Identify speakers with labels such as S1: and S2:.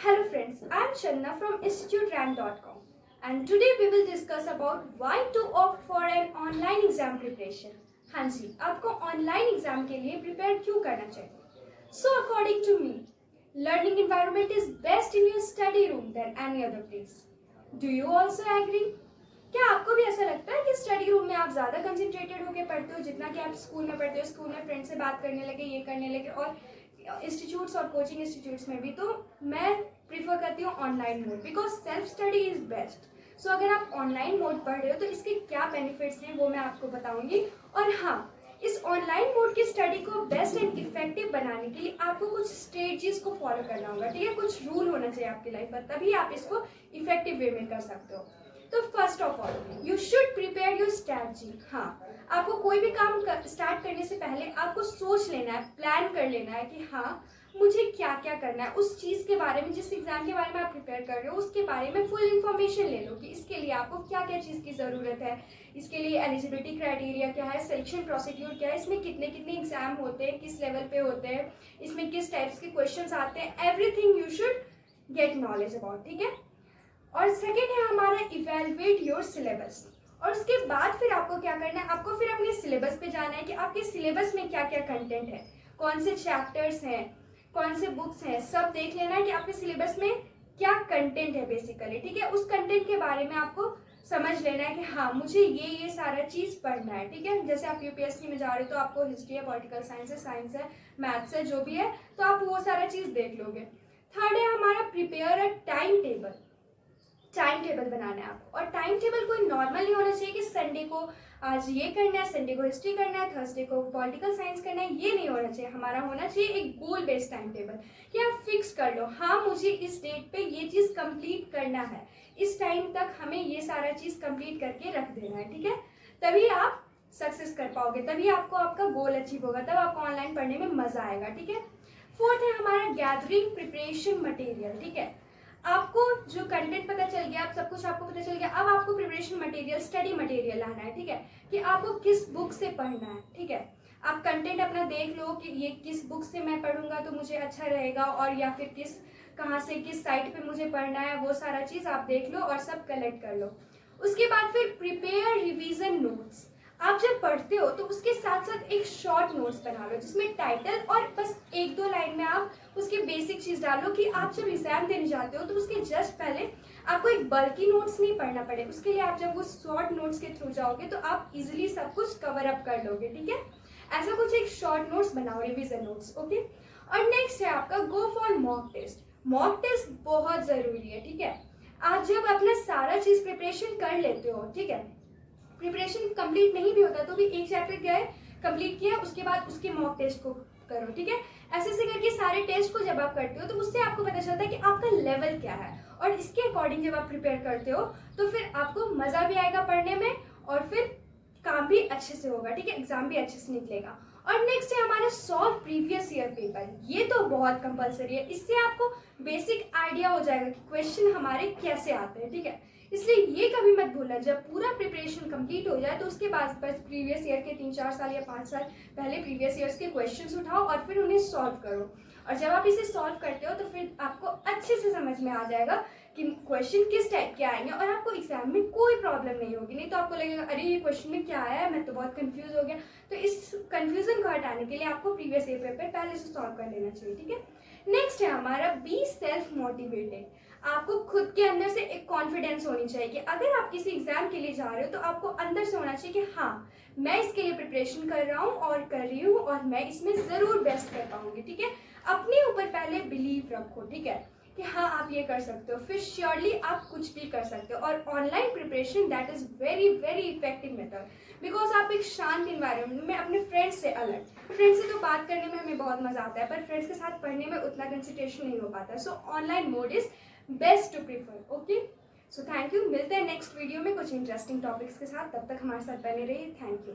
S1: Hello friends, I am Shanna from instituterank.com and today we will discuss about why to opt for an online exam preparation. हाँ जी, आपको online exam के लिए prepare क्यों करना चाहिए? So according to me, learning environment is best in your study room than any other place. Do you also agree? क्या आपको भी ऐसा लगता है कि स्टडी रूम में आप ज़्यादा कंसंट्रेटेड होकर पढ़ते हो जितना कि आप स्कूल में पढ़ते हो, स्कूल में फ्रेंड से बात करने लगे, ये करने लगे, और इंस्टीट्यूट्स और कोचिंग इंस्टीट्यूट्स में भी? तो मैं प्रीफर करती हूँ online mode because self study is best. So अगर आप ऑनलाइन मोड पढ़ रहे हो तो इसके क्या बेनिफिट्स हैं वो मैं आपको बताऊंगी. और हाँ, इस ऑनलाइन मोड की स्टडी को बेस्ट एंड इफेक्टिव बनाने के लिए आपको कुछ स्ट्रेटजीज को फॉलो करना होगा. ठीक है, कुछ रूल होना चाहिए आपकी लाइफ पर, तभी आप इसको इफेक्टिव वे में कर सकते हो. तो first of all you should prepare your strategy. हाँ, आपको कोई भी काम स्टार्ट करने से पहले आपको सोच लेना है, प्लान कर लेना है कि हाँ मुझे क्या क्या करना है. उस चीज़ के बारे में, जिस एग्जाम के बारे में आप प्रिपेयर कर रहे हो उसके बारे में फुल इन्फॉर्मेशन ले लो कि इसके लिए आपको क्या क्या चीज़ की ज़रूरत है, इसके लिए एलिजिबिलिटी क्राइटेरिया क्या है, सिलेक्शन प्रोसीड्यूर क्या है, इसमें कितने कितने एग्जाम होते हैं, किस लेवल पे होते हैं, इसमें किस टाइप्स के क्वेश्चन आते हैं, everything you should get knowledge about. ठीक है. और सेकेंड है हमारा इवेलुएट योर सिलेबस. और उसके बाद फिर आपको क्या करना है, आपको फिर अपने सिलेबस पे जाना है कि आपके सिलेबस में क्या क्या कंटेंट है, कौन से चैप्टर्स हैं, कौन से बुक्स हैं, सब देख लेना है कि आपके सिलेबस में क्या कंटेंट है बेसिकली. ठीक है, उस कंटेंट के बारे में आपको समझ लेना है कि हाँ मुझे ये सारा चीज़ पढ़ना है. ठीक है, जैसे आप यूपीएससी में जा रहे हो तो आपको हिस्ट्री है, पॉलिटिकल साइंस है, मैथ्स है, जो भी है, तो आप वो सारा चीज़ देख लोगे. थर्ड है हमारा prepare a time table. Time table बनाना है आपको, और टाइम टेबल कोई नॉर्मल नहीं होना चाहिए कि संडे को आज ये करना है, संडे को हिस्ट्री करना है, थर्सडे को पॉलिटिकल साइंस करना है. ये नहीं होना चाहिए. हमारा होना चाहिए एक गोल बेस्ड टाइम टेबल कि आप फिक्स कर लो, हाँ मुझे इस डेट पे ये चीज़ कंप्लीट करना है, इस टाइम तक हमें ये सारा चीज़ कंप्लीट करके रख देना है. ठीक है, तभी आप सक्सेस कर पाओगे, तभी आपको आपका गोल अचीव होगा, तब आपको ऑनलाइन पढ़ने में मजा आएगा. ठीक है. फोर्थ है हमारा गैदरिंग प्रिपरेशन मटेरियल. ठीक है, आपको जो कंटेंट पता चल गया, आप सब कुछ आपको पता चल गया, अब आपको प्रिपरेशन मटेरियल, स्टडी मटेरियल लाना है. ठीक है, कि आपको किस बुक से पढ़ना है. ठीक है, आप कंटेंट अपना देख लो कि ये किस बुक से मैं पढ़ूंगा तो मुझे अच्छा रहेगा, और या फिर कहाँ से किस साइट पे मुझे पढ़ना है, वो सारा चीज़ आप देख लो और सब कलेक्ट कर लो. उसके बाद फिर प्रिपेयर रिविजन नोट्स. आप जब पढ़ते हो तो उसके साथ साथ एक शॉर्ट नोट्स बना लो जिसमें टाइटल और बस एक दो लाइन में आप उसके बेसिक चीज़ डालो कि आप जब एग्जाम देने जाते हो तो उसके जस्ट पहले आपको एक बल्कि नोट्स नहीं पढ़ना पड़े. उसके लिए आप जब वो शॉर्ट नोट्स के थ्रू जाओगे तो आप इजीली सब कुछ कवर अप कर लोगे. ठीक है, ऐसा कुछ एक शॉर्ट नोट्स बनाओ, रिविजन नोट्स. ओके. और नेक्स्ट है आपका go for mock test. Mock test बहुत ज़रूरी है. ठीक है, आप जब अपना सारा चीज़ प्रिपरेशन कर लेते हो, ठीक है, प्रिपरेशन कंप्लीट नहीं भी होता तो भी एक चैप्टर गए कंप्लीट किया, उसके बाद उसके मॉक टेस्ट को करो. ठीक है, ऐसे ऐसे करके सारे टेस्ट को जब आप करते हो तो उससे आपको पता चलता है कि आपका लेवल क्या है, और इसके अकॉर्डिंग जब आप प्रिपेयर करते हो तो फिर आपको मज़ा भी आएगा पढ़ने में और फिर काम भी अच्छे से होगा. ठीक है, एग्जाम भी अच्छे से निकलेगा. और नेक्स्ट है हमारा सॉल्व प्रीवियस ईयर पेपर. ये तो बहुत कंपलसरी है, इससे आपको बेसिक आइडिया हो जाएगा कि क्वेश्चन हमारे कैसे आते हैं. ठीक है, इसलिए ये कभी मत भूलना, जब पूरा प्रिपरेशन कंप्लीट हो जाए तो उसके बाद बस प्रीवियस ईयर के 3-4 साल या 5 साल पहले प्रीवियस ईयर्स के क्वेश्चंस उठाओ और फिर उन्हें सॉल्व करो. और जब आप इसे सॉल्व करते हो तो फिर आपको अच्छे से समझ में आ जाएगा कि क्वेश्चन किस टाइप के आएंगे, और आपको एग्जाम में कोई प्रॉब्लम नहीं होगी. नहीं तो आपको लगेगा अरे ये क्वेश्चन में क्या आया है, मैं तो बहुत कंफ्यूज हो गया. तो इस कंफ्यूजन को हटाने के लिए आपको प्रीवियस ईयर पेपर पहले से सॉल्व कर लेना चाहिए. ठीक है. नेक्स्ट है हमारा बी सेल्फ मोटिवेटेड. आपको खुद के अंदर से एक कॉन्फिडेंस होनी चाहिए कि अगर आप किसी एग्जाम के लिए जा रहे हो तो आपको अंदर से होना चाहिए कि हाँ मैं इसके लिए प्रिपरेशन कर रहा हूँ और कर रही हूँ और मैं इसमें ज़रूर बेस्ट कर पाऊंगी. ठीक है, अपने ऊपर पहले बिलीव रखो. ठीक है, कि हाँ आप ये कर सकते हो, फिर श्योरली आप कुछ भी कर सकते हो. और online preparation that is very very effective method because आप एक शांत इन्वायरमेंट में अपने फ्रेंड्स से अलग, फ्रेंड्स से तो बात करने में हमें बहुत मजा आता है पर फ्रेंड्स के साथ पढ़ने में उतना कंसंट्रेशन नहीं हो पाता. So online mode is best to prefer. Okay, so thank you. मिलते हैं नेक्स्ट वीडियो में कुछ इंटरेस्टिंग टॉपिक्स के साथ. तब तक हमारे साथ बने रहिए. Thank you.